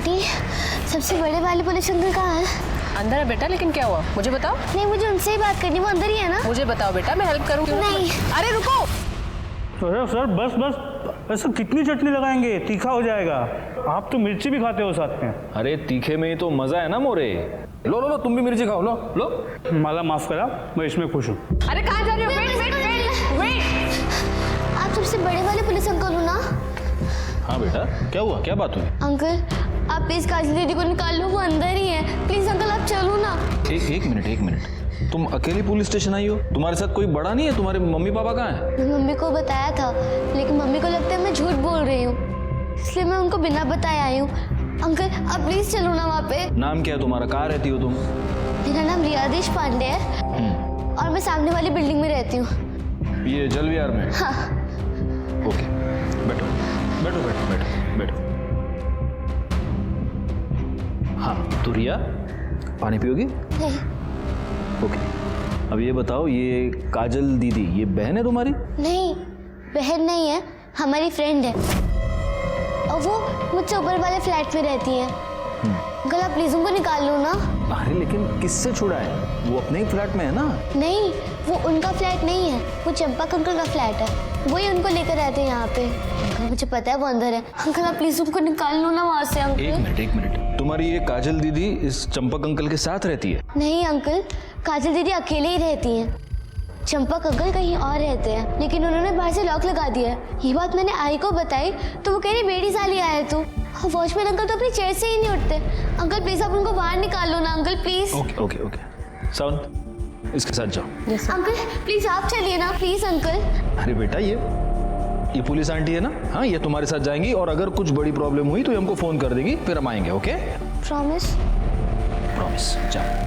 Aunty, सबसे बड़े वाले पुलिस अंकल कहाँ है? अंदर है बेटा, लेकिन क्या हुआ मुझे बताओ। नहीं, मुझे उनसे ही बात करनी, वो अंदर ही है ना? मुझे बताओ बेटा, मैं हेल्प करूँ। नहीं। अरे रुको। सर बस बस, ऐसा कितनी चटनी लगाएंगे, तीखा हो जाएगा। आप तो मिर्ची भी खाते हो साथ में। अरे तीखे में ही तो मजा है ना मोरे। लो लो लो, तुम भी मिर्ची खाओ, लो लो। माला माफ करा, मैं इसमें खुश हूँ। अरे कहाँ जा रहे हो? वेट। आप सबसे बड़े वाले पुलिस अंकल हो ना? हाँ बेटा, क्या हुआ, क्या बात हुई? अंकल, आप प्लीज काजल दीदी को निकाल लो, वो अंदर ही है। प्लीज अंकल, आप चलो ना। एक मिनट, तुम अकेली पुलिस स्टेशन आई हो? तुम्हारे साथ कोई बड़ा नहीं है? तुम्हारे मम्मी पापा कहाँ हैं? मैं मम्मी को बताया था, लेकिन मम्मी को लगता है मैं झूठ बोल रही हूँ, इसलिए मैं उनको बिना बताए आई हूँ। अंकल, आप प्लीज चलो ना वहाँ पे। नाम क्या है तुम्हारा? कहाँ रहती हो तुम? मेरा नाम रियादेश पांडे है और मैं सामने वाली बिल्डिंग में रहती हूँ। ये जल विहार में? हाँ। ओके, बैठो बैठो बैठो बैठो बैठो। हाँ तो रिया, पानी पियोगी? नहीं। ओके, अब ये बताओ, ये काजल दीदी ये बहन है तुम्हारी? नहीं, बहन नहीं है, हमारी फ्रेंड है और वो मुझसे ऊपर वाले फ्लैट में रहती है। अंकल, आप प्लीज उनको निकाल लो ना। अरे लेकिन किससे छुड़ा है? वो अपने ही फ्लैट में है ना? नहीं, वो उनका फ्लैट नहीं है, वो चंपक अंकल का फ्लैट है, वही उनको लेकर रहते हैं यहाँ पे। अंकल, मुझे पता है वो अंदर है। अंकल, आप प्लीज उनको निकाल लो ना वहाँ से। अंकल एक मिनट, तुम्हारी ये काजल दीदी इस चंपक अंकल के साथ रहती है? नहीं अंकल, काजल दीदी अकेले ही रहती हैं। चंपक अंकल कहीं और रहते हैं, लेकिन उन्होंने बाहर से लॉक लगा दिया है। ये बात मैंने आई को बताई तो वो कह रही बेटी साली आए तू। वॉचमैन अंकल तो अपनी चेयर से ही नहीं उठते। अंकल प्लीज आप उनको बाहर निकाल लो ना। Uncle please. ओके, सावन, इसके साथ जाओ। अंकल प्लीज आप चलिए ना, प्लीज अंकल। अरे बेटा, ये पुलिस आंटी है ना? हाँ, ये तुम्हारे साथ जाएंगी और अगर कुछ बड़ी प्रॉब्लम हुई तो ये हमको फोन कर देगी, फिर हम आएंगे। ओके? प्रॉमिस? प्रॉमिस। जाओ।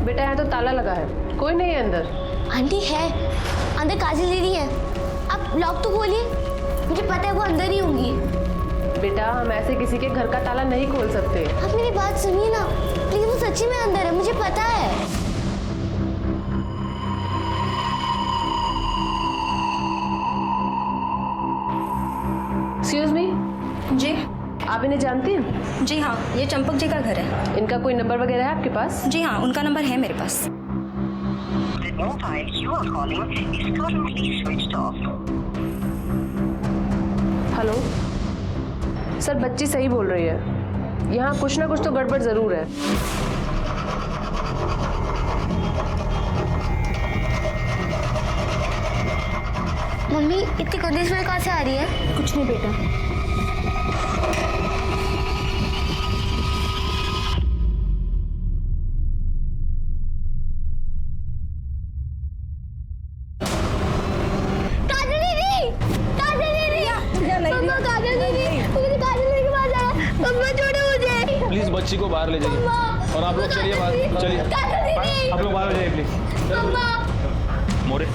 बेटा यहाँ तो ताला लगा है, कोई नहीं है अंदर। आंटी है अंदर, काजल दीदी है। आप लॉक तो खोलिए, मुझे पता है वो अंदर ही होंगी। बेटा, हम ऐसे किसी के घर का ताला नहीं खोल सकते। आप मेरी बात सुनिए ना प्लीज, वो सच्ची में अंदर है, मुझे पता है। एक्सक्यूज मी जी। आप इन्हें जानती हैं? जी हाँ, ये चंपक जी का घर है। इनका कोई नंबर वगैरह है आपके पास? जी हाँ, उनका नंबर है मेरे पास। The mobile you are calling is currently switched off. Hello sir, बच्ची सही बोल रही है, यहाँ कुछ ना कुछ तो गड़बड़ जरूर है। मम्मी, इतनी कंडीशन में कहाँ से आ रही है? कुछ नहीं बेटा। प्लीज बच्ची को बाहर ले जाइए और आप लोग चलिए बाहर, चलिए आप लोग बाहर हो जाइए प्लीज। मोरे,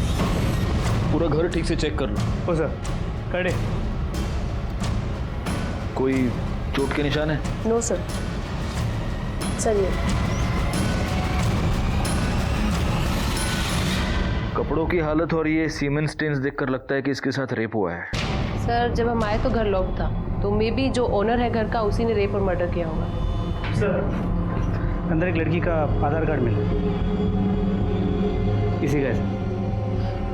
पूरा घर ठीक से चेक कर लो। ओ सर, करे। कोई चोट के निशान है? No sir. सर ये कपड़ों की हालत और ये सीमेन स्टेन्स देखकर लगता है कि इसके साथ रेप हुआ है। सर, जब हम आए तो घर लॉक था, तो मे बी जो ओनर है घर का उसी ने रेप और मर्डर किया होगा। सर, अंदर एक लड़की का आधार कार्ड मिला, इसी का है,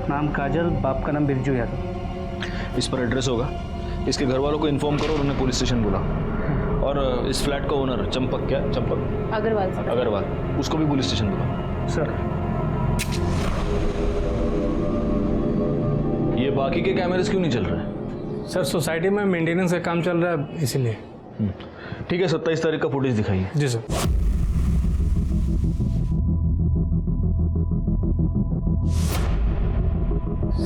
नाम काजल, बाप का नाम बिरजू यादव। इस पर एड्रेस होगा, इसके घर वालों को इन्फॉर्म करो और उन्हें पुलिस स्टेशन बुला। और इस फ्लैट का ओनर चंपक, क्या चंपक अग्रवाल सर। अग्रवाल, उसको भी पुलिस स्टेशन बुला। सर, ये बाकी के कैमरेस क्यों नहीं चल रहे हैं? सर, सोसाइटी में मेंटेनेंस का काम चल रहा है इसीलिए। ठीक है, 27 तारीख का फुटेज दिखाइए। जी सर।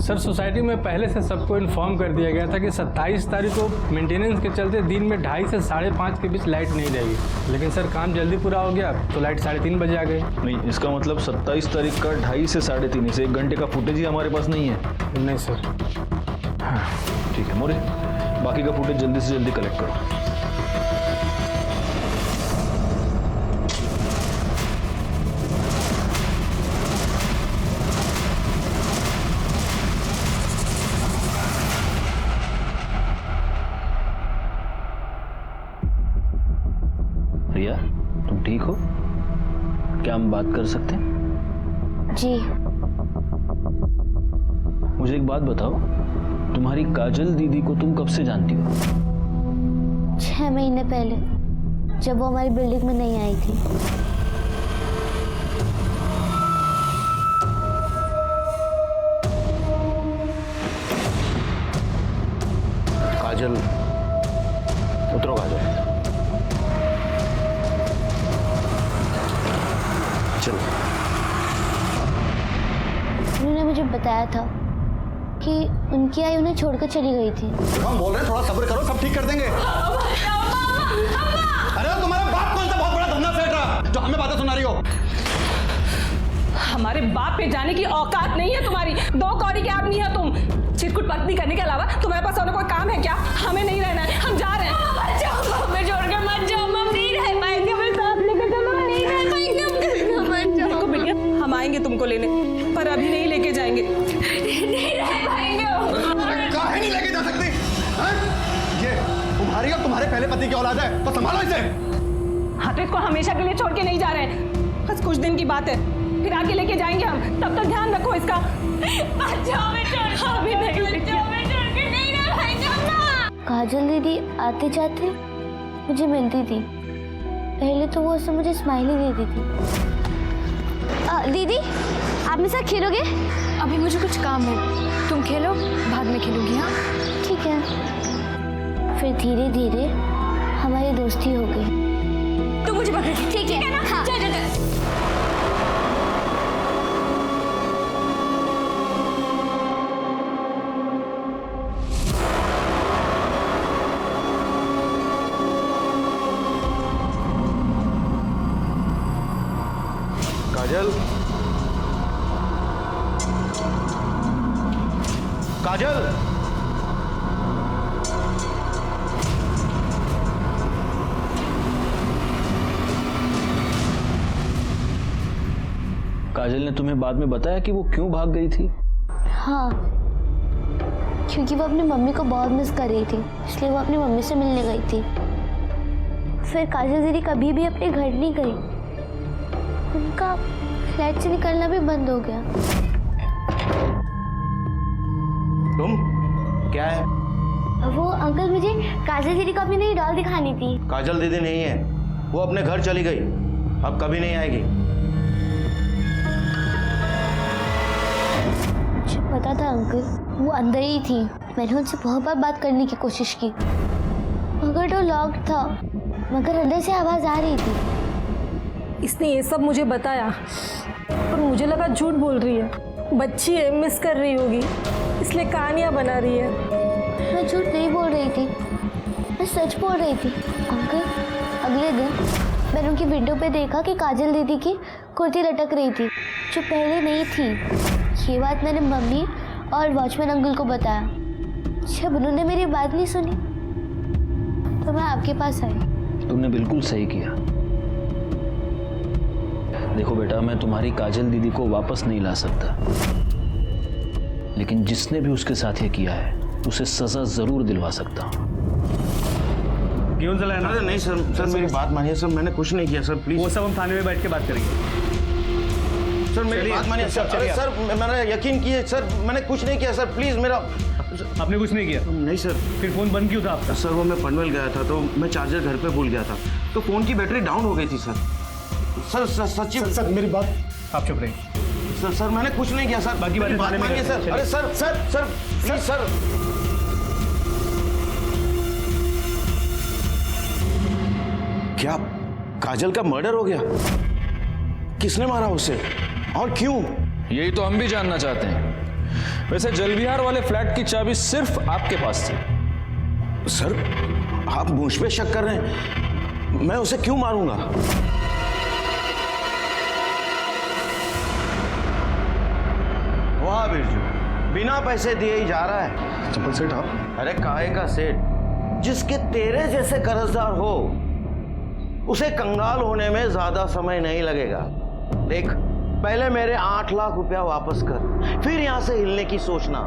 सर, सोसाइटी में पहले से सबको इन्फॉर्म कर दिया गया था कि 27 तारीख को मेंटेनेंस के चलते दिन में 2:30 से 5:30 के बीच लाइट नहीं रहेगी, लेकिन सर काम जल्दी पूरा हो गया तो लाइट 3:30 बजे आ गई। नहीं, इसका मतलब 27 तारीख का 2:30 से 3:30 से 1 घंटे का फुटेज ही हमारे पास नहीं है। नहीं सर। हाँ ठीक है मोरे, बाकी का फुटेज जल्दी से जल्दी कलेक्ट करो। ठीक हो? क्या हम बात कर सकते हैं? जी। मुझे एक बात बताओ, तुम्हारी काजल दीदी को तुम कब से जानती हो? 6 महीने पहले, जब वो हमारी बिल्डिंग में नहीं आई थी। काजल, उतरो काजल। चलो। उन्होंने मुझे बताया था कि उनकी आई उन्हें छोड़कर चली गई थी। हम बोल रहे हैं, थोड़ा सब्र करो, सब ठीक कर देंगे। अरे तुम्हारा बाप कौन सा बहुत बड़ा धंधा सेठ रहा जो हमें बातें सुना रही हो? हमारे बाप पे जाने की औकात नहीं है तुम्हारी। 2 कौड़ी के आदमी है तुम। चिरकुट पत्नी करने के अलावा तुम्हारे पास और कोई काम है क्या? हमें नहीं रहना है, हम जा रहे हैं। हमें छोड़ के मत जाओ, हम नहीं रह पाएंगे। हमें साथ लेकर चलो, हम नहीं रह पाएंगे। मत जाओ बिटिया, हम आएंगे तुमको लेने, पर अभी नहीं लेके जाएंगे। नहीं रह पाएंगे। काहे नहीं लेके जा सकती? ये तुम्हारी और तुम्हारे पहले पति की औलाद है, तो संभालो इसे। हाँ तो इसको हमेशा के लिए छोड़ के नहीं जा रहे हैं, बस कुछ दिन की बात है, फिर आके लेके जाएंगे हम। तब तक ध्यान रखो इसका। अभी नहीं काजल दीदी आते जाते मुझे मिलती थी। पहले तो वो उससे मुझे स्माइली देती थी। दीदी, आप मेरे साथ खेलोगे? अभी मुझे कुछ काम है, तुम खेलो, बाद में खेलूंगी। हाँ ठीक है। फिर धीरे धीरे हमारी दोस्ती हो गई। तुम मुझे पकड़, ठीक है ना? हाँ। चल चल चल। काजल, काजल, काजल ने तुम्हें बाद में बताया कि वो क्यों भाग गई थी? हाँ, क्योंकि वो अपनी मम्मी को बहुत मिस कर रही थी, इसलिए वो अपनी मम्मी से मिलने गई थी। फिर काजल दीदी कभी भी अपने घर नहीं गई। उनका फ्लैट से निकलना भी बंद हो गया। तुम क्या है? वो अंकल, मुझे काजल दीदी को अपनी नई डॉल दिखानी थी। काजल दीदी नहीं है, वो अपने घर चली गई, अब कभी नहीं आएगी। मुझे पता था अंकल, वो अंदर ही थी। मैंने उनसे बहुत बार बात करने की कोशिश की, मगर डोर लॉक था, मगर अंदर से आवाज आ रही थी। इसने ये सब मुझे बताया, पर मुझे लगा झूठ बोल रही है। बच्ची है, मिस कर रही होगी, इसलिए कहानियां बना रही है। मैं झूठ नहीं बोल रही थी, मैं सच बोल रही थी। अंकल, अगले दिन मैंने उनकी विंडो पे देखा कि काजल दीदी की कुर्ती लटक रही थी, जो पहले नहीं थी। ये बात मैंने मम्मी और वॉचमैन अंकल को बताया। जब उन्होंने मेरी बात नहीं सुनी तो मैं आपके पास आई। तुमने बिल्कुल सही किया। देखो बेटा, मैं तुम्हारी काजल दीदी को वापस नहीं ला सकता, लेकिन जिसने भी उसके साथ ये किया है उसे सजा जरूर दिलवा सकता हूँ। क्यों चलाना? अरे नहीं सर, सर मेरी बात मानिए सर, मैंने कुछ नहीं किया सर, प्लीज। वो सब हम थाने में बैठ के बात करेंगे। सर मेरी बात मानिए सर। अरे सर, मैंने यकीन किए सर, मैंने कुछ नहीं किया सर, प्लीज मेरा। आपने कुछ नहीं किया? नहीं सर। फिर फोन बंद क्यों था आपका? सर वो मैं पनवेल गया था, तो मैं चार्जर घर पे भूल गया था, तो फोन की बैटरी डाउन हो गई थी सर। सर सच्ची सर मेरी बात। आप चुप रहिए। सर मैंने कुछ नहीं किया सर, बाकी बातें थाने में मानिए करते हैं। सर। अरे sir sir sir please sir. क्या काजल का मर्डर हो गया? किसने मारा उसे और क्यों? यही तो हम भी जानना चाहते हैं। वैसे जलविहार वाले फ्लैट की चाबी सिर्फ आपके पास थी। सर आप मुझ पे शक कर रहे हैं, मैं उसे क्यों मारूंगा? वाह बिरजू, बिना पैसे दिए ही जा रहा है। चप्पल सेठ आप? अरे काहे का सेठ? जिसके तेरे जैसे कर्जदार हो उसे कंगाल होने में ज्यादा समय नहीं लगेगा। देख, पहले मेरे 8 लाख रुपया वापस कर, फिर यहां से हिलने की सोचना,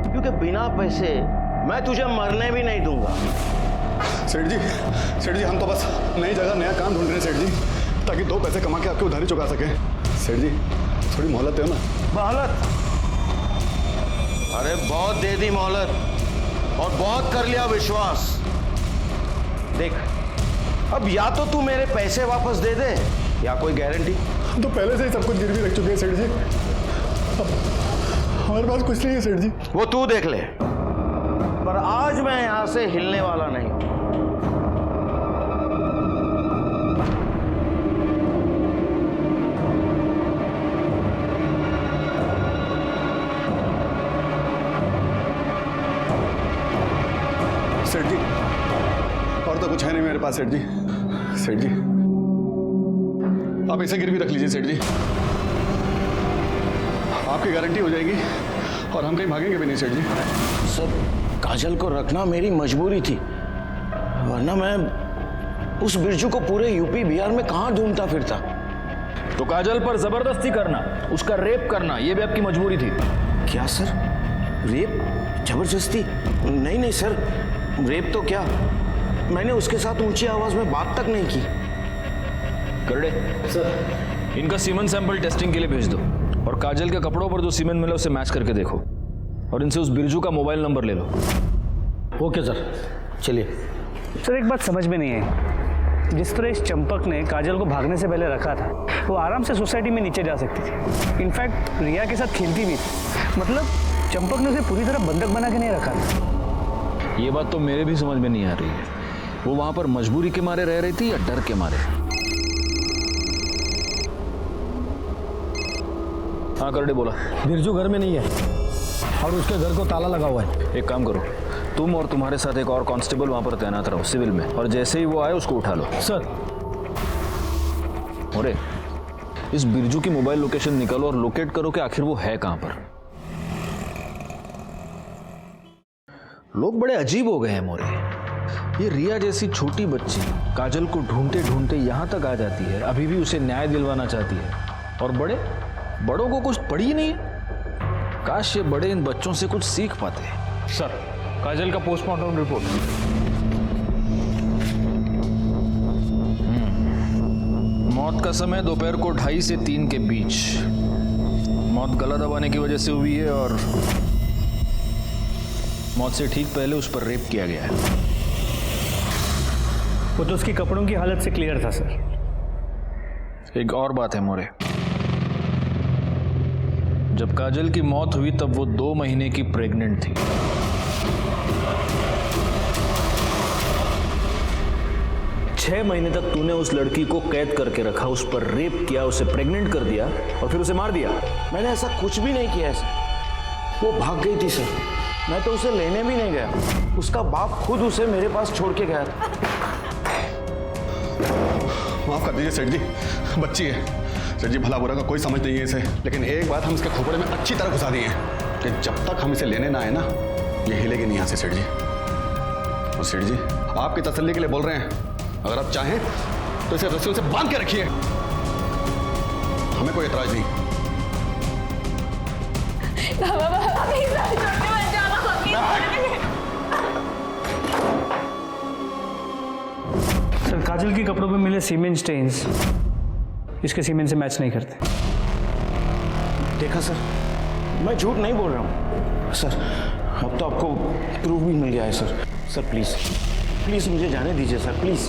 क्योंकि बिना पैसे मैं तुझे मरने भी नहीं दूंगा। सेठ जी हम तो बस नई जगह नया काम ढूंढ रहे हैं सेठ जी। ताकि 2 पैसे कमा के आपकी उधारी चुका सके। सेठ जी थोड़ी मोहलत दो ना। मोहलत? अरे बहुत दे दी मोहलत और बहुत कर लिया विश्वास। देख, अब या तो तू मेरे पैसे वापस दे दे या कोई गारंटी। तो पहले से ही सब कुछ गिरवी रख चुके हैं सेठ जी। हमारे पास कुछ नहीं है सेठ जी। वो तू देख ले, पर आज मैं यहां से हिलने वाला नहीं। सेठ जी और तो कुछ है नहीं मेरे पास सेठ जी। सेठ जी आप इसे गिरवी रख लीजिए सेठ जी, आपकी गारंटी हो जाएगी और हम कहीं भागेंगे भी नहीं सेठ जी। सर, काजल को रखना मेरी मजबूरी थी, वरना मैं उस बिरजू को पूरे यूपी बिहार में कहां ढूंढता फिरता। तो काजल पर जबरदस्ती करना, उसका रेप करना, ये भी आपकी मजबूरी थी। क्या सर? रेप? जबरदस्ती? नहीं नहीं सर, रेप तो क्या, मैंने उसके साथ ऊंची आवाज में बात तक नहीं की। करड़े सर, इनका सीमेंट सैंपल टेस्टिंग के लिए भेज दो और काजल के कपड़ों पर जो सीमेंट मिला उसे मैच करके देखो और इनसे उस बिरजू का मोबाइल नंबर ले लो। ओके सर, चलिए। सर एक बात समझ में नहीं आई, जिस तरह इस चंपक ने काजल को भागने से पहले रखा था, वो आराम से सोसाइटी में नीचे जा सकती थी। इनफैक्ट रिया के साथ खेलती भी थी। मतलब चंपक ने उसे पूरी तरह बंधक बना के नहीं रखा था। ये बात तो मेरे भी समझ में नहीं आ रही है, वो वहां पर मजबूरी के मारे रह रही थी या डर के मारे? हाँ करड़े बोला। बिरजू घर में नहीं है और उसके घर को ताला लगा हुआ है। एक काम करो, तुम और तुम्हारे साथ एक और कांस्टेबल वहां पर तैनात रहो सिविल में, और जैसे ही वो आए उसको उठा लो। सर। अरे इस बिरजू की मोबाइल लोकेशन निकालो और लोकेट करो कि आखिर वो है कहां पर। लोग बड़े अजीब हो गए हैं मोरे। ये रिया जैसी छोटी बच्ची काजल को ढूंढते ढूंढते यहां तक आ जाती है, अभी भी उसे न्याय दिलवाना चाहती है, और बड़ों को कुछ पड़ी ही नहीं। काश ये बड़े इन बच्चों से कुछ सीख पाते। सर काजल का पोस्टमार्टम रिपोर्ट। मौत का समय दोपहर को 2:30 से 3 के बीच। मौत गला दबाने की वजह से हुई है और मौत से ठीक पहले उस पर रेप किया गया है। वो तो उसकी कपड़ों की हालत से क्लियर था सर। एक और बात है मोरे, जब काजल की मौत हुई तब वो 2 महीने की प्रेग्नेंट थी। छह महीने तक तूने उस लड़की को कैद करके रखा, उस पर रेप किया, उसे प्रेग्नेंट कर दिया और फिर उसे मार दिया। मैंने ऐसा कुछ भी नहीं किया सर। वो भाग गई थी सर, मैं तो उसे लेने भी नहीं गया। उसका बाप खुद उसे मेरे पास छोड़ के गया था। माफ कर दीजिए सेठ जी, बच्ची है सेठ जी, भला बुरा का कोई समझ नहीं है इसे, लेकिन एक बात हम इसके खोपड़े में अच्छी तरह घुसा दिए हैं कि जब तक हम इसे लेने ना आए ना, ये हिलेगी नहीं यहाँ से सेठ जी। और सेठ जी आपकी तसल्ली के लिए बोल रहे हैं, अगर आप चाहें तो इसे रस्सियों से बांध के रखिए, हमें कोई एतराज नहीं। सर काजल के कपड़ों पे मिले सीमेंट स्टेन्स इसके सीमेंट से मैच नहीं करते। देखा सर, मैं झूठ नहीं बोल रहा हूँ सर। अब तो आपको प्रूफ भी मिल गया है सर। सर प्लीज प्लीज मुझे जाने दीजिए सर, प्लीज।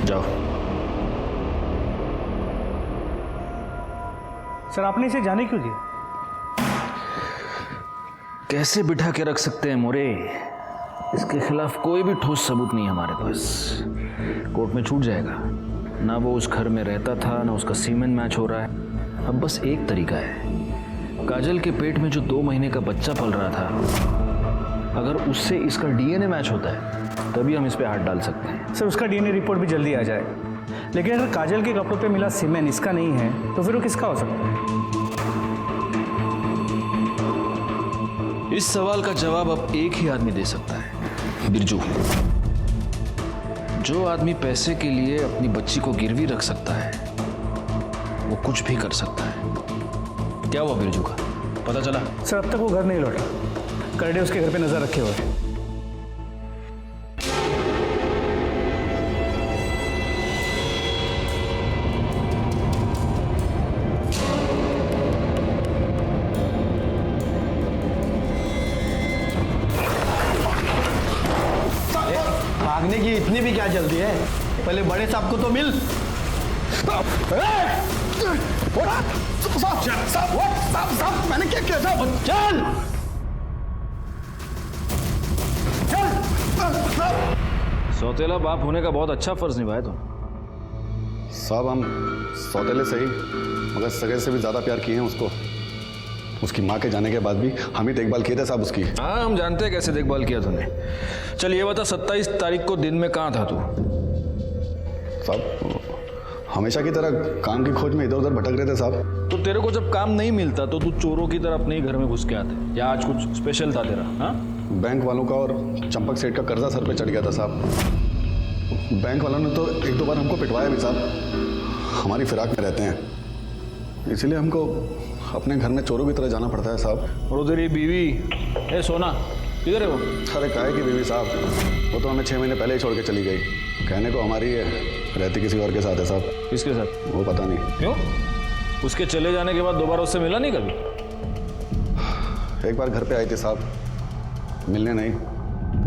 जाओ। सर आपने इसे जाने क्यों दिया? कैसे बिठा के रख सकते हैं मोरे? इसके खिलाफ कोई भी ठोस सबूत नहीं हमारे पास। कोर्ट में छूट जाएगा, ना वो उस घर में रहता था, ना उसका सीमेंट मैच हो रहा है। अब बस एक तरीका है, काजल के पेट में जो 2 महीने का बच्चा पल रहा था, अगर उससे इसका डीएनए मैच होता है तभी हम इस पे हाथ डाल सकते हैं। सर उसका डीएनए रिपोर्ट भी जल्दी आ जाए, लेकिन अगर काजल के कपड़ों पे मिला सीमेंट इसका नहीं है तो फिर वो किसका हो सकता है? इस सवाल का जवाब अब एक ही आदमी दे सकता है, बिरजू। जो आदमी पैसे के लिए अपनी बच्ची को गिरवी रख सकता है, वो कुछ भी कर सकता है। क्या हुआ बिरजू का, पता चला? सर अब तक वो घर नहीं लौटा। करडे उसके घर पे नजर रखे हुए हैं। भागने की इतनी भी क्या जल्दी है? पहले बड़े साहब को तो मिल। साहब मैंने क्या किया? साहब चल चल। सौतेला बाप होने का बहुत अच्छा फर्ज निभाया तुम। साहब हम सौतेले से ही मगर सगे से भी ज़्यादा प्यार किए हैं उसको। उसकी माँ के जाने के बाद भी हम ही देखभाल किए थे साहब उसकी। हाँ हम जानते हैं कैसे देखभाल किया तुमने। चल ये बता 27 तारीख को दिन में कहाँ था तू? साहब हमेशा की तरह काम की खोज में इधर उधर भटक रहे थे साहब। तो तेरे को जब काम नहीं मिलता तो तू चोरों की तरह अपने ही घर में घुस के आते, या आज कुछ स्पेशल था तेरा? हाँ बैंक वालों का और चंपक सेठ का कर्जा सर पे चढ़ गया था साहब। बैंक वालों ने तो एक दो बार हमको पिटवाया भी साहब। हमारी फिराक में रहते हैं इसीलिए हमको अपने घर में चोरों की तरह जाना पड़ता है साहब। और उधर ये बीवी ए सोना किधर है वो? अरे काहे की बीवी साहब, वो तो हमें 6 महीने पहले ही छोड़ के चली गई। कहने को हमारी है, रहती किसी और के साथ है साहब। किसके साथ? वो पता नहीं। क्यों? उसके चले जाने के बाद दोबारा उससे मिला नहीं कभी? एक बार घर पे आई थी साहब, मिलने नहीं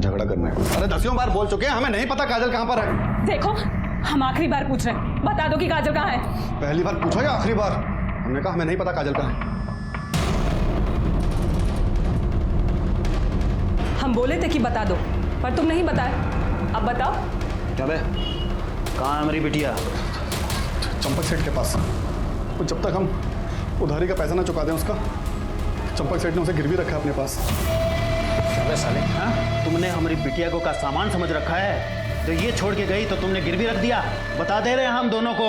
झगड़ा करने। अरे 10 बार बोल चुके हैं, हमें नहीं पता काजल कहाँ पर है। देखो हम आखिरी बार पूछ रहे हैं, बता दो कि काजल कहाँ है। पहली बार पूछो या आखिरी बार? हमने कहा हमें नहीं पता काजल कहाँ है। हम बोले थे कि बता दो पर तुम नहीं बताए, अब बताओ। क्या बे, कहाँ है हमारी बिटिया? चंपक सेठ के पास। तो जब तक हम उधारी का पैसा ना चुका दें उसका, चंपक सेठ ने उसे गिरवी रखा है अपने पास। अबे साले, हाँ? तुमने हमारी बिटिया को का सामान समझ रखा है, तो ये छोड़ के गई तो तुमने गिरवी रख दिया। बता दे रहे हैं हम दोनों को,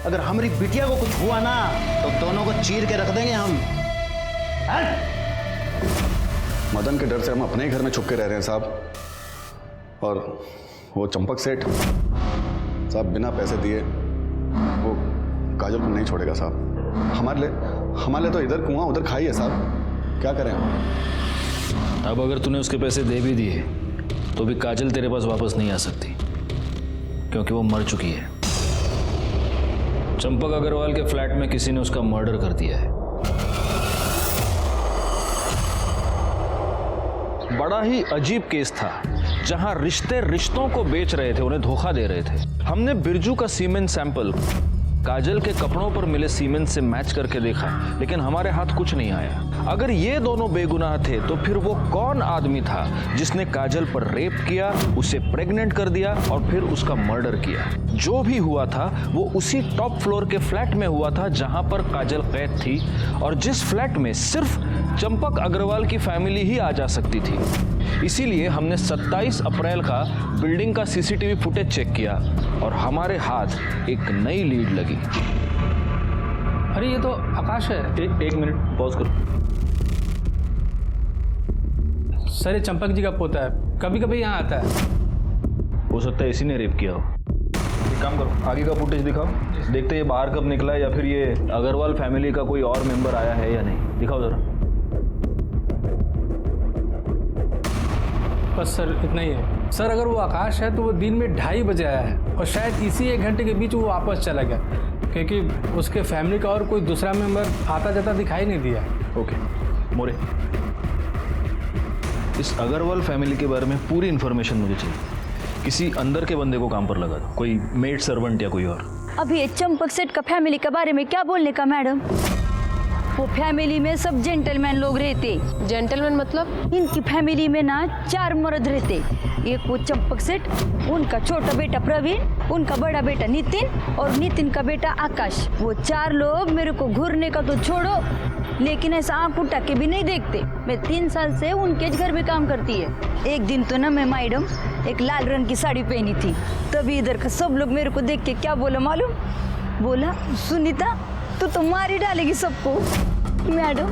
अगर हमारी बिटिया को कुछ हुआ ना तो दोनों को चीर के रख देंगे हम। मदन के डर से हम अपने ही घर में छुप के रह रहे हैं साहब। और वो चंपक सेठ साहब बिना पैसे दिए वो काजल को नहीं छोड़ेगा साहब। हमारे लिए तो इधर कुआं उधर खाई है साहब, क्या करें हम? अब अगर तूने उसके पैसे दे भी दिए तो भी काजल तेरे पास वापस नहीं आ सकती, क्योंकि वो मर चुकी है। चंपक अग्रवाल के फ्लैट में किसी ने उसका मर्डर कर दिया है। बड़ा ही अजीब केस था, जहां रिश्ते रिश्तों को बेच रहे थे, उन्हें धोखा दे रहे थे। हमने बिरजू का सीमेंट सैंपल काजल के कपड़ों पर मिले सीमेंट से मैच करके देखा, लेकिन हमारे हाथ कुछ नहीं आया। अगर ये दोनों बेगुनाह थे तो फिर वो कौन आदमी था जिसने काजल पर रेप किया, उसे प्रेग्नेंट कर दिया और फिर उसका मर्डर किया? जो भी हुआ था वो उसी टॉप फ्लोर के फ्लैट में हुआ था जहां पर काजल कैद थी, और जिस फ्लैट में सिर्फ चंपक अग्रवाल की फैमिली ही आ जा सकती थी। इसीलिए हमने 27 अप्रैल का बिल्डिंग का सीसीटीवी फुटेज चेक किया और हमारे हाथ एक नई लीड लगी। अरे ये तो आकाश है। एक मिनट पॉज करो। सर ये चंपक जी का पोता है, कभी कभी यहाँ आता है। हो सकता है इसी ने रेप किया हो। एक काम करो, आगे का फुटेज दिखाओ, देखते ये बाहर कब निकला है या फिर ये अग्रवाल फैमिली का कोई और मेंबर आया है या नहीं। दिखाओ जरा। बस सर इतना ही है। सर अगर वो आकाश है तो वो दिन में 2:30 बजे आया है और शायद इसी 1 घंटे के बीच वो वापस चला गया, क्योंकि उसके फैमिली का और कोई दूसरा मेंबर आता जाता दिखाई नहीं दिया। ओके मोरे, इस अग्रवाल फैमिली के बारे में पूरी इन्फॉर्मेशन मुझे चाहिए। किसी अंदर के बंदे को काम पर लगा दो, कोई मेड सर्वेंट या कोई और। अभी ये चंपक सेठ का फैमिली के बारे में क्या बोलने का मैडम? वो फैमिली में सब जेंटलमैन लोग रहते। जेंटलमैन मतलब? इनकी फैमिली में ना 4 मर्द रहते। एक वो चंपक सेठ, उनका छोटा बेटा प्रवीण, उनका बड़ा बेटा नितिन और नितिन का बेटा आकाश। वो 4 लोग मेरे को घूरने का तो छोड़ो, लेकिन ऐसा आंख उठा के भी नहीं देखते। मैं 3 साल से उनके घर में काम करती है। एक दिन तो ना मैं मैडम एक लाल रंग की साड़ी पहनी थी, तभी इधर का सब लोग मेरे को देख के क्या बोला मालूम? बोला सुनीता तू तो मार ही डालेगी सबको। मैडम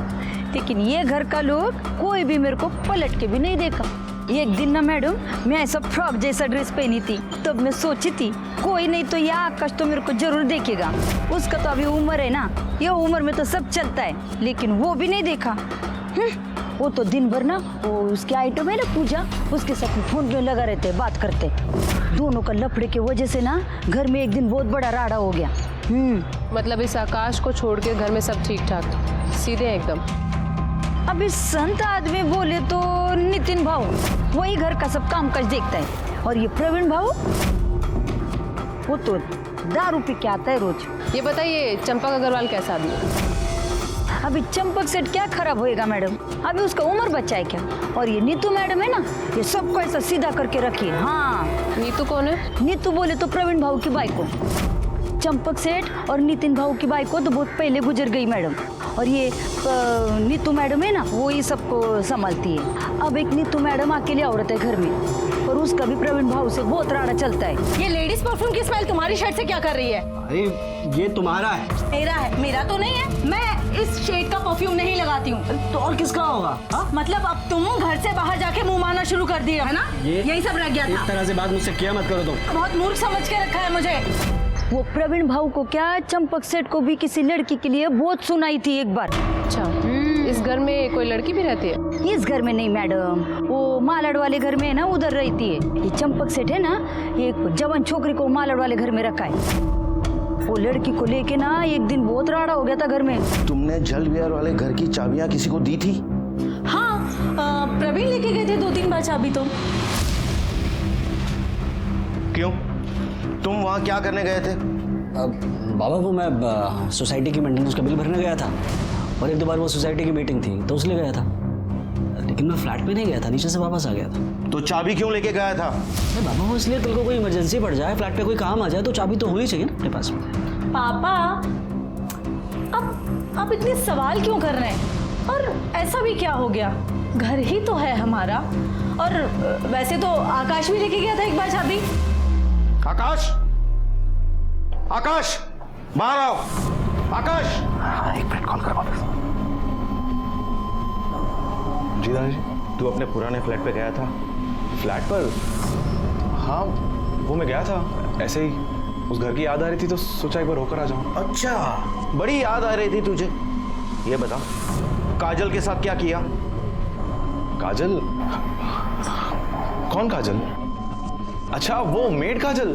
लेकिन ये घर का लोग कोई भी मेरे को पलट के भी नहीं देखा। एक दिन ना मैडम मैं ऐसा फ्रॉक जैसा ड्रेस पहनी थी, तब मैं सोची थी कोई नहीं तो यह आकाश तो मेरे को जरूर देखेगा। उसका तो अभी उम्र है ना, ये उम्र में तो सब चलता है, लेकिन वो भी नहीं देखा। वो तो दिन भर ना वो उसके आइटम है ना पूजा, उसके साथ फोन में लगा रहते बात करते। दोनों का लफड़े की वजह से ना घर में एक दिन बहुत बड़ा राड़ा हो गया। मतलब इस आकाश को छोड़ के घर में सब ठीक ठाक सीधे एकदम? अभी संत आदमी बोले तो नितिन भाऊ वही घर का सब काम काज देखता है, और ये प्रवीण भाऊ वो तो दारू पी के आता है रोज। ये बताइए चंपक अग्रवाल कैसा आदमी है? अभी चंपक सेठ क्या खराब होएगा मैडम, अभी उसका उम्र बच्चा है क्या। और ये नीतू मैडम है ना, ये सबको ऐसा सीधा करके रखी है। हाँ, नीतू कौन है? नीतू बोले तो प्रवीण भाऊ की बाइको। चंपक सेठ और नितिन भाऊ की बाइको तो बहुत पहले गुजर गई मैडम, और ये नीतू मैडम है ना, वो ये सबको संभालती है। अब एक नीतू मैडम अकेली औरत है घर में, और उसका भी प्रवीण भाऊ से बहुत राड़ा चलता है। ये लेडीज परफ्यूम की स्मेल तुम्हारी शर्ट से क्या कर रही है? अरे ये तुम्हारा है। मेरा है? मेरा तो नहीं है, मैं इस शेड का परफ्यूम नहीं लगाती हूँ। तो और किसका होगा? मतलब अब तुम घर से बाहर जाके मुंह मारना शुरू कर दिए है ना? यही सब रह गया था। इस तरह से बात मुझसे किया मत करो तुम। बहुत मूर्ख समझ के रखा है मुझे। वो प्रवीण भाऊ को क्या, चंपक सेठ को भी किसी लड़की के लिए बहुत सुनाई थी एक बार। अच्छा, इस घर में कोई लड़की भी रहती है? इस घर में नहीं मैडम, वो मालाड वाले घर में है ना, उधर रहती है। ये चंपक सेठ है ना, एक जवान छोकरी को मालाड वाले घर में रखा है। वो लड़की को लेके ना एक दिन बहुत राड़ा हो गया था घर में। तुमने जल विहार वाले घर की चाबियां किसी को दी थी? हाँ, प्रवीण लेके गए थे 2-3 बार चाबी तो। क्यों? तुम वहां क्या करने गए थे? बाबा वो मैं सोसाइटी की मेंटेनेंस का बिल भरने गया था, और एक दो बार वो सोसाइटी की मीटिंग थी तो उसलिए गया था, लेकिन मैं फ्लैट पे नहीं गया था, नीचे से वापस आ गया था। तो चाबी क्यों लेके गया था? अरे बाबा वो इसलिए, कल को कोई इमरजेंसी पड़ जाए, फ्लैट पे कोई काम आ जाए तो चाबी तो होनी चाहिए ना अपने पास में। पापा, अब आप इतने सवाल क्यों कर रहे हैं? और ऐसा भी क्या हो गया, घर ही तो है हमारा। और वैसे तो आकाश भी लेके गया था एक बार चाबी। आकाश, आकाश बाहर आओ। आकाश, एक मिनट कॉल करवा दो। जी दादाजी। तू अपने पुराने फ्लैट पे गया था? फ्लैट पर? हाँ, वो मैं गया था, ऐसे ही उस घर की याद आ रही थी तो सोचा एक बार होकर आ जाऊं। अच्छा, बड़ी याद आ रही थी तुझे। ये बता, काजल के साथ क्या किया? काजल? कौन काजल? अच्छा, वो मेड काजल।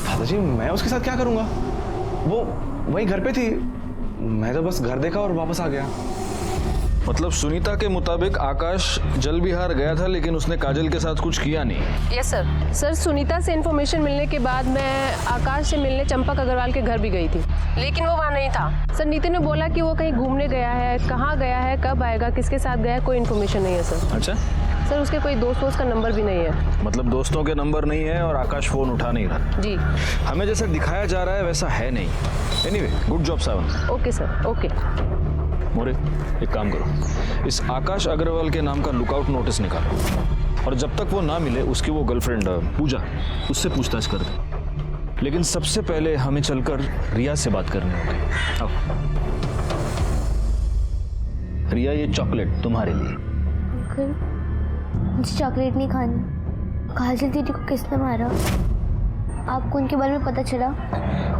दादाजी मैं उसके साथ क्या करूंगा, वो वही घर पे थी, मैं तो बस घर देखा और वापस आ गया। मतलब सुनीता के मुताबिक आकाश जल विहार गया था, लेकिन उसने काजल के साथ कुछ किया नहीं। Yes sir. सर सुनीता से इन्फॉर्मेशन मिलने के बाद मैं आकाश से मिलने चंपक अग्रवाल के घर भी गई थी, लेकिन वो वहाँ नहीं था। सर नितिन ने बोला कि वो कहीं घूमने गया है, कहाँ गया है, कब आएगा, किसके साथ गया है, कोई इन्फॉर्मेशन नहीं है सर। अच्छा सर, उसके कोई दोस्त का नंबर भी नहीं है। मतलब दोस्तों के नंबर नहीं है और आकाश फोन उठा नहीं रहा। जी, हमें जैसा दिखाया जा रहा है वैसा है नहीं। Anyway, good job Sawan. Okay sir, okay. More, एक काम करो, इस आकाश अग्रवाल के नाम का लुकआउट नोटिस निकालो, और जब तक वो ना मिले उसकी वो गर्लफ्रेंड पूजा, उससे पूछताछ कर दे। लेकिन सबसे पहले हमें चलकर रिया से बात करनी होगी। आओ रिया, ये चॉकलेट तुम्हारे लिए। अंकल, मुझे चॉकलेट नहीं खानी। काजल दीदी को किसने मारा? आपको उनके बारे में पता चला?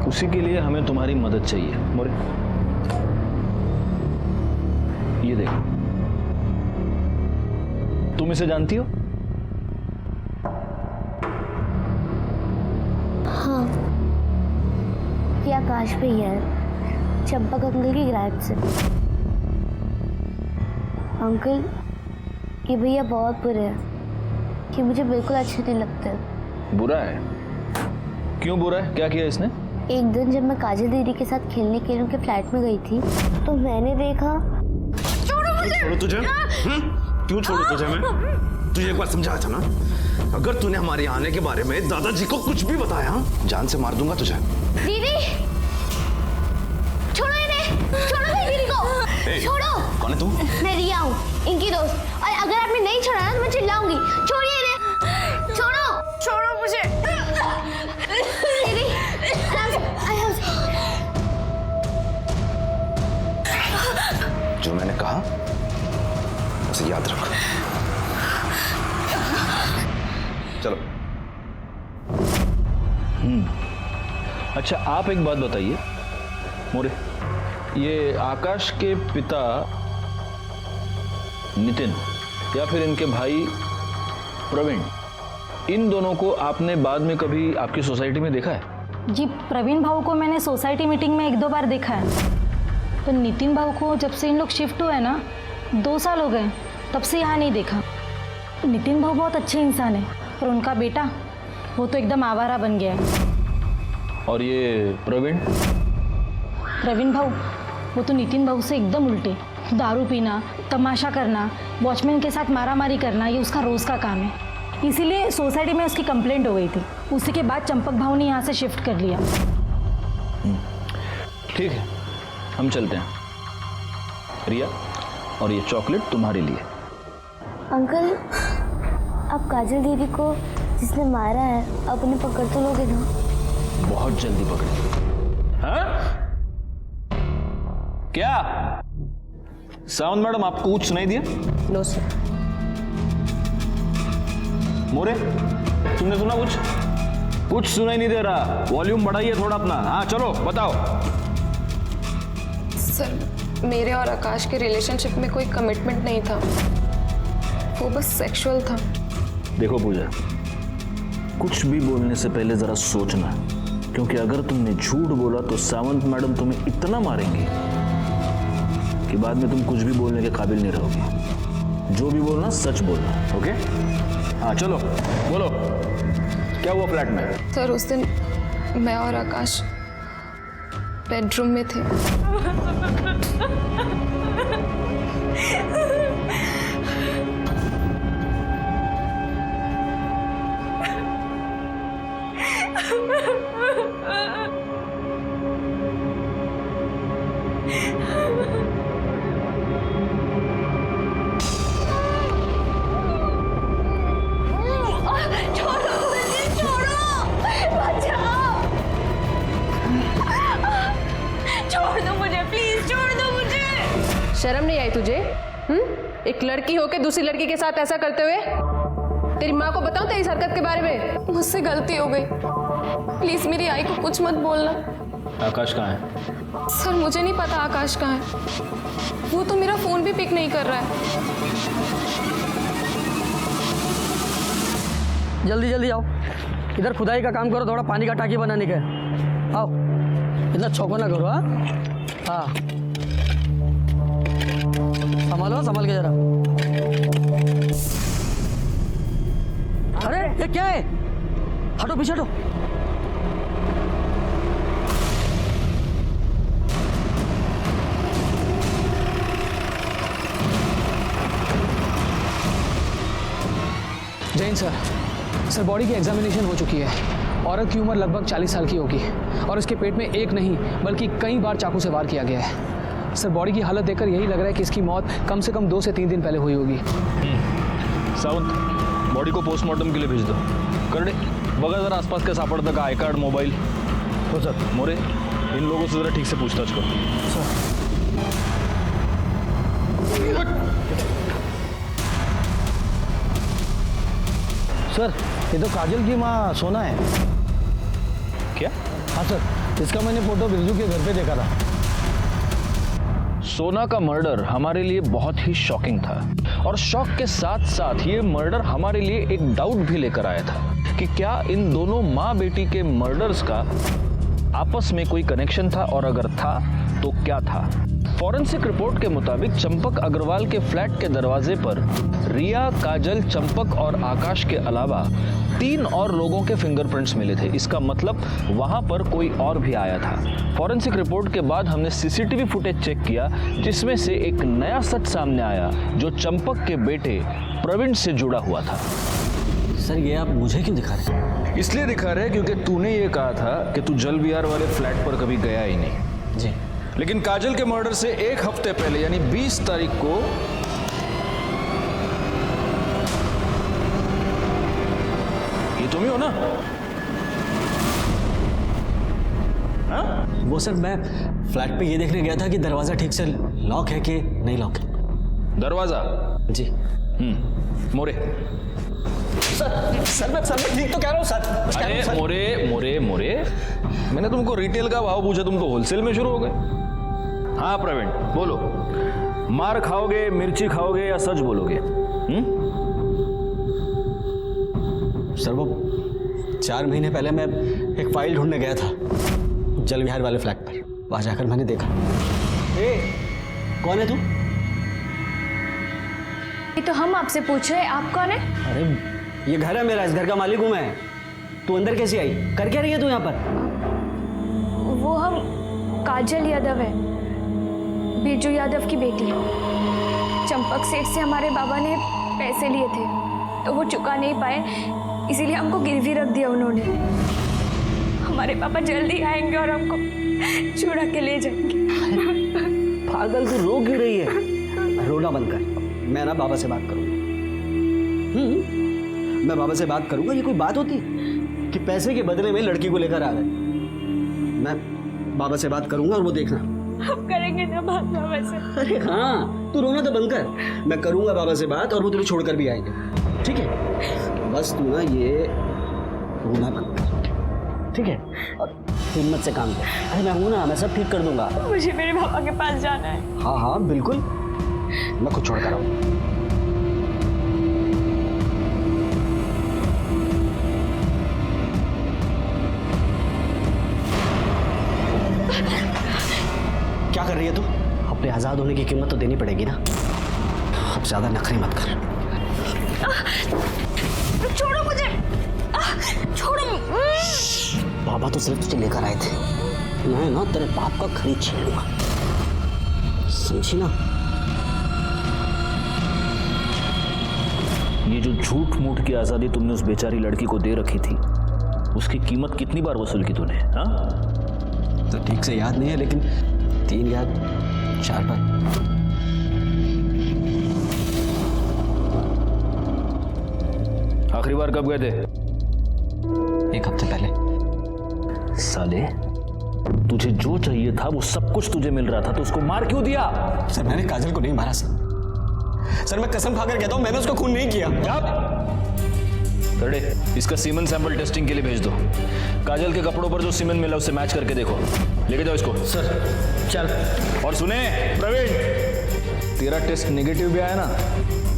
उसी के लिए हमें तुम्हारी मदद चाहिए। मोरे, ये देखो, तुम इसे जानती हो? हाँ, ये आकाश भैया है, चंपक अंकल की ग्रैंड से। अंकल, ये भैया बहुत बुरे हैं, कि मुझे बिल्कुल अच्छे नहीं लगते। बुरा है? क्यों बुरा है, क्या किया इसने? एक दिन जब मैं काजल दीदी के साथ खेलने के लिए उनके फ्लैट में गई थी, तो मैंने देखा। छोड़ो तुझे? क्यों छोड़ू तुझे मैं? तुझे एक बार समझाया था ना, अगर तूने हमारे आने के बारे में दादाजी को कुछ भी बताया, जान से मार दूंगा तुझे। दीदी, छोड़ो इन्हें, छोड़ो मेरी दीदी को, छोड़ो। कौन है तू? मैं रिया हूँ, इनकी दोस्त, और अगर आपने नहीं छोड़ा ना तो मैं चिल्लाऊंगी। छोड़िए इन्हें, छोड़ो, छोड़ो मुझे। दीदी, जो मैंने कहा उसे याद रख। चलो। अच्छा, आप एक बात बताइए मोरे, ये आकाश के पिता नितिन या फिर इनके भाई प्रवीण, इन दोनों को आपने बाद में कभी आपकी सोसाइटी में देखा है? जी, प्रवीण भाऊ को मैंने सोसाइटी मीटिंग में 1-2 बार देखा है। तो नितिन भाऊ को जब से इन लोग शिफ्ट हुए ना, 2 साल हो गए, तब से यहाँ नहीं देखा। नितिन भाऊ बहुत अच्छे इंसान है, पर उनका बेटा वो तो एकदम आवारा बन गया है। और ये प्रवीण भाऊ वो तो नितिन भाऊ से एकदम उल्टे। दारू पीना, तमाशा करना, वॉचमैन के साथ मारामारी करना, ये उसका रोज़ का काम है। इसीलिए सोसाइटी में उसकी कंप्लेंट हो गई थी। उसी के बाद चंपक भाऊ ने यहाँ से शिफ्ट कर लिया। ठीक है, हम चलते हैं। रिया, और ये चॉकलेट तुम्हारे लिए। अंकल, आप काजल दीदी को जिसने मारा है अपने पकड़ तो लोगे ना? बहुत जल्दी पकड़े। हाँ? क्या सावंत मैडम, आपको कुछ सुनाई दिया? No sir. मोरे, तुमने सुना कुछ? कुछ सुनाई नहीं दे रहा। वॉल्यूम बढ़ाइए थोड़ा अपना। हाँ चलो बताओ। सर, मेरे और आकाश के रिलेशनशिप में कोई कमिटमेंट नहीं था, वो बस सेक्सुअल था। देखो पूजा, कुछ भी बोलने से पहले जरा सोचना, क्योंकि अगर तुमने झूठ बोला तो सावंत मैडम तुम्हें इतना मारेंगी कि बाद में तुम कुछ भी बोलने के काबिल नहीं रहोगे। जो भी बोलना सच बोलना, ओके? हाँ चलो बोलो, क्या हुआ फ्लैट में? सर, उस दिन मैं और आकाश बेडरूम में थे। शर्म नहीं आई तुझे? एक लड़की होके दूसरी लड़की के साथ ऐसा करते हुए? तेरी माँ को बताऊं तेरी हरकत के बारे में? मुझसे गलती हो गई, प्लीज मेरी आई को कुछ मत बोलना। आकाश कहाँ है? सर, मुझे नहीं पता आकाश कहाँ है। वो तो मेरा फोन भी पिक नहीं कर रहा है। जल्दी जल्दी आओ, इधर खुदाई का काम करो, थोड़ा पानी का टाकी बनाने का है। आओ, इतना छौको ना करो। हाँ, संभालो, संभाल के जरा। अरे ये क्या है? हटो, पीछे हटो। जैन सर, बॉडी की एग्जामिनेशन हो चुकी है। औरत की उम्र लगभग 40 साल की होगी और उसके पेट में एक नहीं बल्कि कई बार चाकू से वार किया गया है। सर, बॉडी की हालत देखकर यही लग रहा है कि इसकी मौत कम से कम 2 से 3 दिन पहले हुई होगी। सावंत, बॉडी को पोस्टमार्टम के लिए भेज दो। करडे, बघा जरा आसपास का सापड़ता का आई कार्ड, मोबाइल। हो सर। मोरे, इन लोगों से जरा ठीक से पूछताछ करो। सर, ये तो काजल की माँ सोना है। क्या? हाँ सर, इसका मैंने फोटो बिरजू के घर पे देखा था। सोना का मर्डर हमारे लिए बहुत ही शॉकिंग था, और शॉक के साथ साथ ये मर्डर हमारे लिए एक डाउट भी लेकर आया था कि क्या इन दोनों माँ बेटी के मर्डर्स का आपस में कोई कनेक्शन था, और अगर था तो क्या था। फॉरेंसिक रिपोर्ट के मुताबिक चंपक अग्रवाल के फ्लैट के दरवाजे पर रिया, काजल, चंपक और आकाश के अलावा 3 और लोगों के फिंगरप्रिंट्स मिले थे। इसका मतलब वहां पर कोई और भी आया था। फॉरेंसिक रिपोर्ट के बाद हमने सीसीटीवी फुटेज चेक किया, जिसमें से एक नया सच सामने आया जो चंपक के बेटे प्रवीण से जुड़ा हुआ था। सर, ये आप मुझे क्यों दिखा रहे हैं? इसलिए दिखा रहे क्योंकि तूने ये कहा था कि तू जल विहार वाले फ्लैट पर कभी गया ही नहीं। जी। लेकिन काजल के मर्डर से 1 हफ्ते पहले यानी 20 तारीख को ये तुम ही हो ना? हाँ? वो सर, मैं फ्लैट पे ये देखने गया था कि दरवाजा ठीक से लॉक है कि नहीं लॉक है। दरवाजा? जी। मोरे। सर मैं ठीक तो कह रहा हूँ सर। अरे मोरे, मैंने तुमको रिटेल का भाव पूछा, तुम तो होलसेल में शुरू हो गए। हाँ प्रवीण, बोलो, मार खाओगे, मिर्ची खाओगे या सच बोलोगे? सर, वो 4 महीने पहले मैं एक फाइल ढूंढने गया था जल विहार वाले फ्लैट पर। वहां जाकर मैंने देखा। ए, कौन है तू? तो हम आपसे पूछ रहे हैं, आप कौन है? अरे ये घर है मेरा, इस घर का मालिक हूँ मैं। तू अंदर कैसे आई? कर क्या रही है तू यहाँ पर? वो हम काजल यादव है, बिरजू यादव की बेटी। चंपक सेठ से हमारे बाबा ने पैसे लिए थे तो वो चुका नहीं पाए, इसीलिए हमको गिरवी रख दिया उन्होंने। हमारे पापा जल्दी आएंगे और हमको छुड़ा के ले जाएंगे। पागल, तू रो क्यों रही है? रोना बंद कर। मैं ना बाबा से बात करूंगा। मैं बाबा से बात करूंगा। ये कोई बात होती कि पैसे के बदले में लड़की को लेकर आ गए? मैं बाबा से बात करूंगा और वो देखना। हम करेंगे ना बात बाबा से? अरे हाँ, तू रोना तो बंद कर। मैं करूंगा बाबा से बात और वो तुझे छोड़कर भी आएंगे, ठीक है? बस तू ना ये रोना बंद कर, ठीक है? और हिम्मत से काम कर। अरे मैं हूं ना, मैं सब ठीक कर दूंगा। मुझे मेरे पापा के पास जाना है। हाँ हाँ बिल्कुल, मैं खुद छोड़ कर आऊंगा। क्या कर रही है तू? अपने आजाद होने की कीमत तो देनी पड़ेगी ना। अब ज्यादा नखरे मत कर। छोड़ो मुझे, छोड़ो। बाबा तो सिर्फ तुझे लेकर आए थे, मैं ना तेरे बाप का खरीद छीन लूंगा, समझी ना? ये जो झूठ मूठ की आज़ादी तुमने उस बेचारी लड़की को दे रखी थी, उसकी कीमत कितनी बार वसूल की तूने? हाँ, तो ठीक से याद नहीं है, लेकिन 3 या 4 बार। आखिरी बार कब गए थे? 1 हफ्ते पहले। साले, तुझे जो चाहिए था वो सब कुछ तुझे मिल रहा था, तो उसको मार क्यों दिया? सर मैंने काजल को नहीं मारा सर मैं कसम खाकर कहता हूं मैंने उसको खून नहीं किया। अरे इसका सीमेंट सैंपल टेस्टिंग के लिए भेज दो। काजल के कपड़ों पर जो सीमेंट मिला उससे मैच करके देखो। लेके जाओ इसको। सर चल। और सुने प्रवीण, तेरा टेस्ट नेगेटिव भी आया ना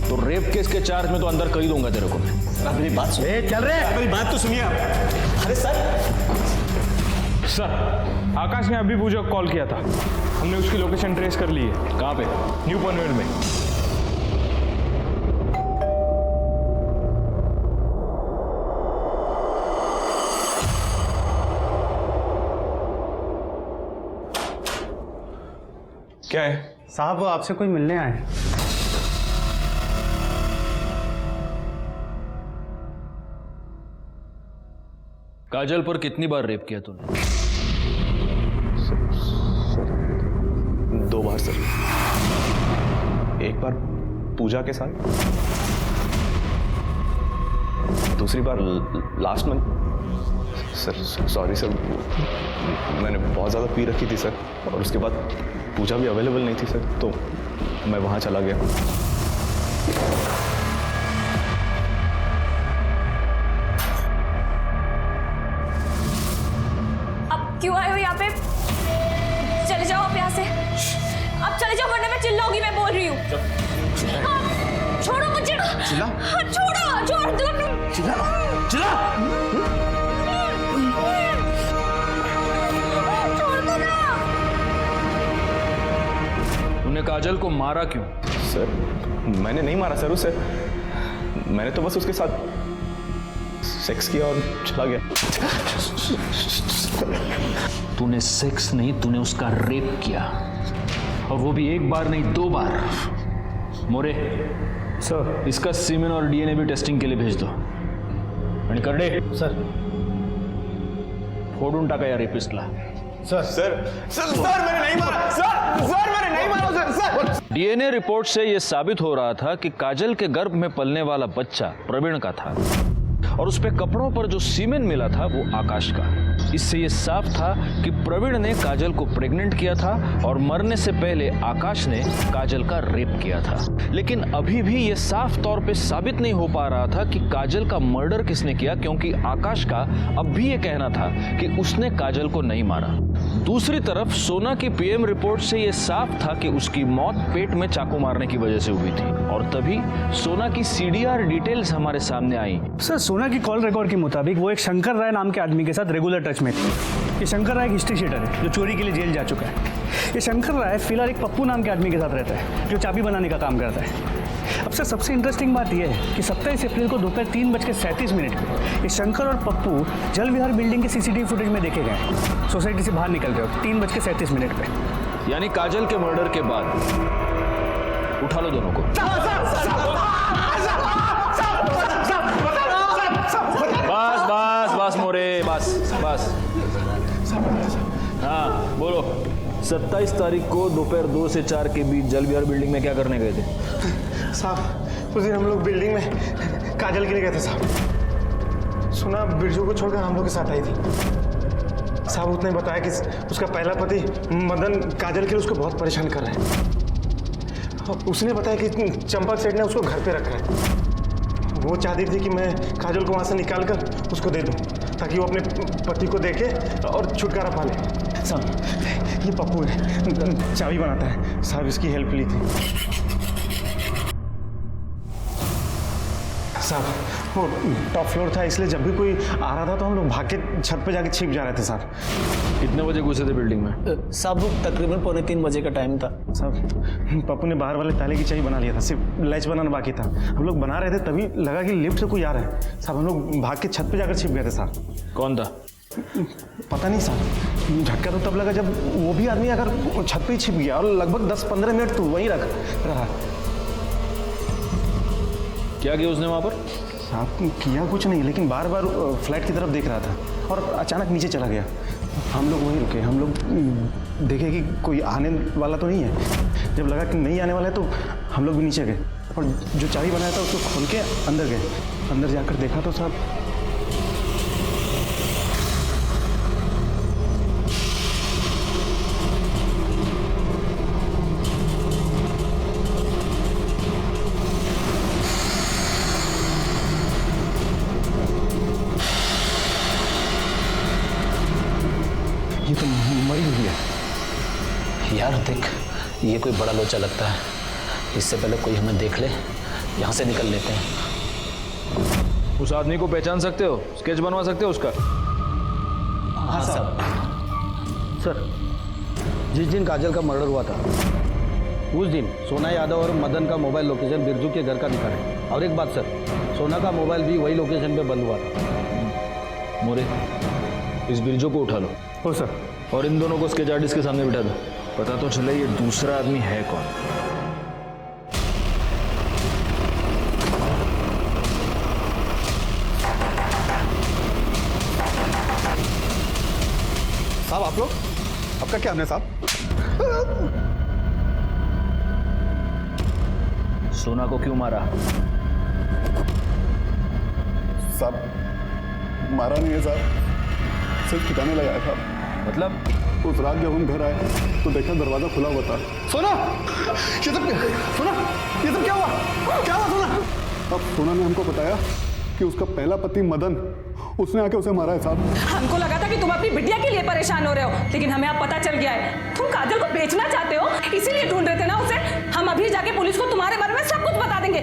तो रेप केस के चार्ज में तो अंदर कर ही दूंगा तेरे को मैं। आप मेरी बात सुनिए। चल रहे, मेरी बात तो सुनिए आप। अरे सर, आकाश ने अभी पूजा को कॉल किया था, हमने उसकी लोकेशन ट्रेस कर ली है। कहाँ पे? न्यू पनवेल में। क्या है? साहब वो आपसे कोई मिलने आए हैं। काजल पर कितनी बार रेप किया तूने? 2 बार सर। एक बार पूजा के साथ, दूसरी बार last month. Sir sorry sir, मैंने बहुत ज़्यादा पी रखी थी सर, और उसके बाद पूजा भी अवेलेबल नहीं थी सर, तो मैं वहाँ चला गया। अब क्यों आए हो यहाँ पे? चले जाओ आप यहाँ से, अब चले जाओ वरना मैं चिल्लाऊंगी। मैं बोल रही हूँ। छोड़ो मुझे। चिल्ला? छोड़ो, छोड़ दो। चिल्ला। तूने काजल को मारा क्यों? सर मैंने नहीं मारा सर उसे, मैंने तो बस उसके साथ सेक्स किया और चला गया। तूने सेक्स नहीं, तूने उसका रेप किया, और वो भी 1 बार नहीं 2 बार। मोरे सर, इसका सीमेन और डीएनए भी टेस्टिंग के लिए भेज दो। आणि करडे सर, फोडून टाका या रेपिस्टला। सर सर सर सर मैंने नहीं मारा सर मैंने नहीं मारा सर। डीएनए रिपोर्ट से यह साबित हो रहा था कि काजल के गर्भ में पलने वाला बच्चा प्रवीण का था, और उस पे कपड़ों पर जो सीमेन मिला था वो आकाश का। इससे ये साफ था कि प्रवीण ने काजल को प्रेग्नेंट किया था और मरने से पहले आकाश ने काजल का रेप किया था। लेकिन अभी भी ये साफ तौर पे साबित नहीं हो पा रहा था कि काजल का मर्डर किसने किया, क्योंकि आकाश का अब भी ये कहना था कि उसने काजल को नहीं मारा। दूसरी तरफ सोना की पीएम रिपोर्ट से ये साफ था कि उसकी मौत पेट में चाकू मारने की वजह से हुई थी, और तभी सोना की सीडीआर डिटेल्स हमारे सामने आई। सर, सोना की कॉल रिकॉर्ड के मुताबिक वो एक शंकर राय नाम के आदमी के साथ रेगुलर टच में थी। ये शंकर राय एक हिस्ट्री शीटर है जो चोरी के लिए जेल जा चुका है। ये शंकर राय फिलहाल एक पप्पू नाम के आदमी के साथ रहता है जो चाबी बनाने का काम करता है। अब सबसे इंटरेस्टिंग बात यह है कि 27 अप्रैल को दोपहर 3:37 पे ये शंकर और पप्पू जल विहार बिल्डिंग के सीसीटीवी फुटेज में देखे गए सोसाइटी से बाहर निकल रहे हो 3:37 पे। यानी काजल के मर्डर के बाद उठा लो दोनों को। बस मोरे, बस। हाँ बोलो, 27 तारीख को दोपहर 2 से 4 के बीच जल विहार बिल्डिंग में क्या करने गए थे? साहब उस दिन हम लोग बिल्डिंग में काजल के लिए गए थे साहब। सुना बिरजू को छोड़कर हम लोग के साथ आई थी। साहब उसने बताया कि उसका पहला पति मदन काजल के लिए उसको बहुत परेशान कर रहा है। उसने बताया कि चंपक सेठ ने उसको घर पे रखा है। वो चाहती थी कि मैं काजल को वहाँ से निकाल कर उसको दे दूँ ताकि वो अपने पति को देखे और छुटकारा पा ले। साहब ये पप्पू है, चाबी बनाता है साहब, इसकी हेल्प ली थी साहब। वो टॉप फ्लोर था इसलिए जब भी कोई आ रहा था तो हम लोग भाग के छत पे जाके छिप जा रहे थे साहब। कितने बजे घुसे थे बिल्डिंग में? साहब तकरीबन 2:45 बजे का टाइम था साहब। पप्पू ने बाहर वाले ताले की चाबी बना लिया था, सिर्फ लैच बनाना बाकी था। हम लोग बना रहे थे तभी लगा कि लिफ्ट से कोई आ रहा है साहब। हम लोग भाग के छत पे जाकर छिप गए थे साहब। कौन था? पता नहीं साहब, झटका तो तब लगा जब वो भी आदमी अगर छत पे ही छिप गया और लगभग 10-15 मिनट तो वहीं रहा। क्या किया उसने वहाँ पर? साहब किया कुछ नहीं, लेकिन बार बार फ्लैट की तरफ देख रहा था और अचानक नीचे चला गया। हम लोग वहीं रुके, हम लोग देखे कि कोई आने वाला तो नहीं है। जब लगा कि नहीं आने वाला है तो हम लोग भी नीचे गए और जो चाबी बनाया था उसको खोल के अंदर गए। अंदर जाकर देखा तो साहब ये तो मरी हुई है। यार देख, ये कोई बड़ा लोचा लगता है। इससे पहले कोई हमें देख ले, यहाँ से निकल लेते हैं। उस आदमी को पहचान सकते हो? स्केच बनवा सकते हो उसका? हाँ सर, जिस दिन काजल का मर्डर हुआ था उस दिन सोना यादव और मदन का मोबाइल लोकेशन बिरजू के घर का दिखा है। और एक बात सर, सोना का मोबाइल भी वही लोकेशन पे बंद हुआ था। मोरे, इस बिरजू को उठा लो। हो सर। और इन दोनों को स्केच आर्टिस्ट के सामने बिठा दो, पता तो चले ये दूसरा आदमी है कौन। साहब आप लोग, आपका क्या हमने साहब? सोना को क्यों मारा? साहब मारा नहीं है साहब, सिर्फ ठिकाने लगाया था। मतलब? उस रात जब हम घर आए तो देखा दरवाजा खुला हुआ था। सोना, ये सब क्या हुआ? क्या हुआ सोना? अब सोना ने हमको बताया कि उसका पहला पति मदन, उसने आके उसे मारा है साहब। हमको लगा था कि तुम अपनी बिटिया के लिए परेशान हो रहे हो, लेकिन हमें अब पता चल गया है तुम काजल को बेचना चाहते हो, इसीलिए ढूंढ रहे थे ना उसे। हम अभी जाके पुलिस को तुम्हारे बारे में सब कुछ बता देंगे।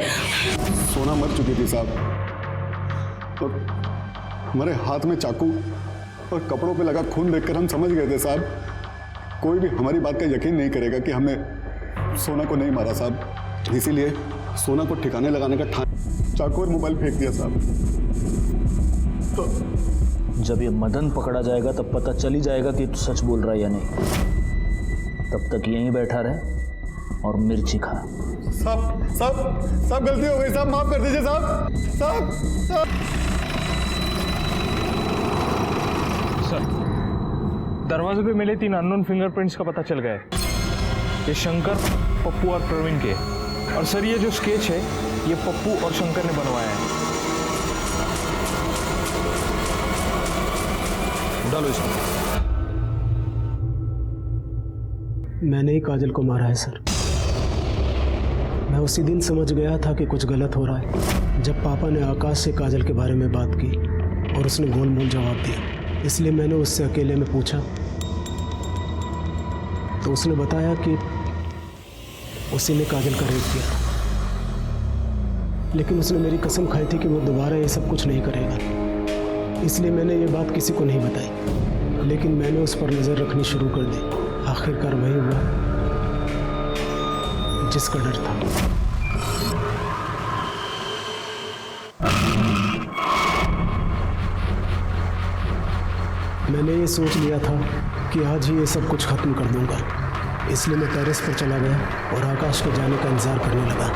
सोना मर चुकी थी साहब और हमारे हाथ में चाकू और कपड़ों पे लगा खून देखकर हम समझ गए थे साहब, कोई भी हमारी बात का यकीन नहीं करेगा कि हमने सोना को नहीं मारा साहब। इसीलिए सोना को ठिकाने लगाने का चाकू और मोबाइल फेंक दिया साहब। तो जब ये मदन पकड़ा जाएगा तब पता चल ही जाएगा कि तू सच बोल रहा है या नहीं। तब तक यहीं बैठा रहे और मिर्ची खा। साहब गलती हो गई साहब, माफ कर दीजिए साहब। साहब सर, दरवाजे पे मिले 3 अननोन फिंगरप्रिंट्स का पता चल गया है। ये शंकर, पप्पू और प्रवीण के। और सर ये जो स्केच है ये पप्पू और शंकर ने बनवाया है। डालो इसको। मैंने ही काजल को मारा है सर। मैं उसी दिन समझ गया था कि कुछ गलत हो रहा है जब पापा ने आकाश से काजल के बारे में बात की और उसने गोल-मोल जवाब दिया। इसलिए मैंने उससे अकेले में पूछा तो उसने बताया कि उसी ने काजल का रेप किया था, लेकिन उसने मेरी कसम खाई थी कि वो दोबारा ये सब कुछ नहीं करेगा। इसलिए मैंने ये बात किसी को नहीं बताई, लेकिन मैंने उस पर नज़र रखनी शुरू कर दी। आखिरकार वही हुआ जिसका डर था। मैंने ये सोच लिया था कि आज ही ये सब कुछ खत्म कर दूंगा, इसलिए मैं टेरेस पर चला गया और आकाश के जाने का इंतज़ार करने लगा।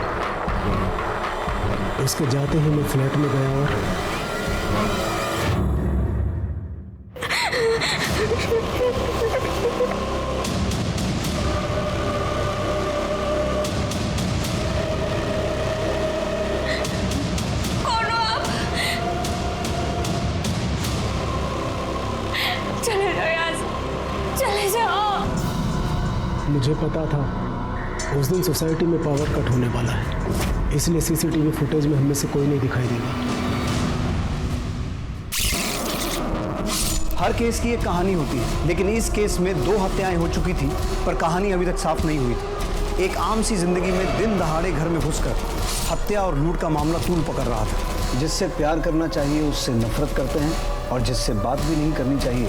उसके जाते ही मैं फ्लैट में गया और मुझे पता था उस दिन सोसाइटी में पावर कट होने वाला है, इसलिए सीसीटीवी फुटेज में हमें से कोई नहीं दिखाई देगा। हर केस की एक कहानी होती है, लेकिन इस केस में 2 हत्याएं हो चुकी थी, पर कहानी अभी तक साफ नहीं हुई थी। एक आम सी जिंदगी में दिन दहाड़े घर में घुसकर हत्या और लूट का मामला तूल पकड़ रहा था। जिससे प्यार करना चाहिए उससे नफरत करते हैं, और जिससे बात भी नहीं करनी चाहिए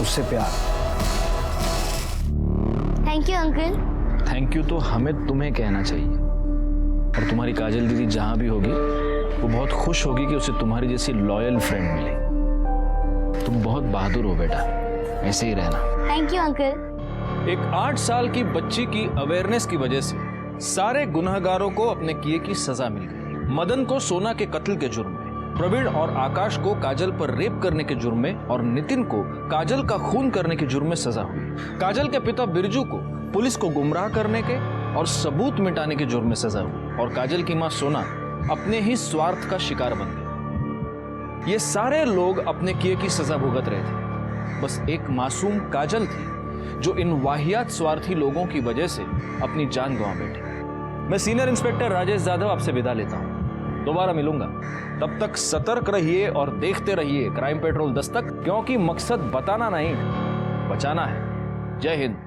उससे प्यार। Thank you uncle. Thank you तो हमें तुम्हें कहना चाहिए। और तुम्हारी काजल दीदी जहां भी होगी वो बहुत खुश होगी कि उसे तुम्हारी जैसी लॉयल फ्रेंड मिली। तुम बहुत बहादुर हो बेटा, ऐसे ही रहना। Thank you uncle. एक 8 साल की बच्ची की अवेयरनेस की वजह से सारे गुनहगारों को अपने किए की सजा मिल गई। मदन को सोना के कत्ल के जुर्म में, प्रवीण और आकाश को काजल पर रेप करने के जुर्म में, और नितिन को काजल का खून करने के जुर्म में सजा हुई। काजल के पिता बिरजू को पुलिस को गुमराह करने के और सबूत मिटाने के जुर्म में सजा हुई, और काजल की मां सोना अपने ही स्वार्थ का शिकार बन गई। ये सारे लोग अपने किए की सजा भुगत रहे थे, बस एक मासूम काजल थी जो इन वाहियात स्वार्थी लोगों की वजह से अपनी जान गंवा बैठी। मैं सीनियर इंस्पेक्टर राजेश यादव आपसे विदा लेता हूं, दोबारा मिलूंगा। तब तक सतर्क रहिए और देखते रहिए क्राइम पेट्रोल दस्तक, क्योंकि मकसद बताना नहीं, बचाना है। जय हिंद।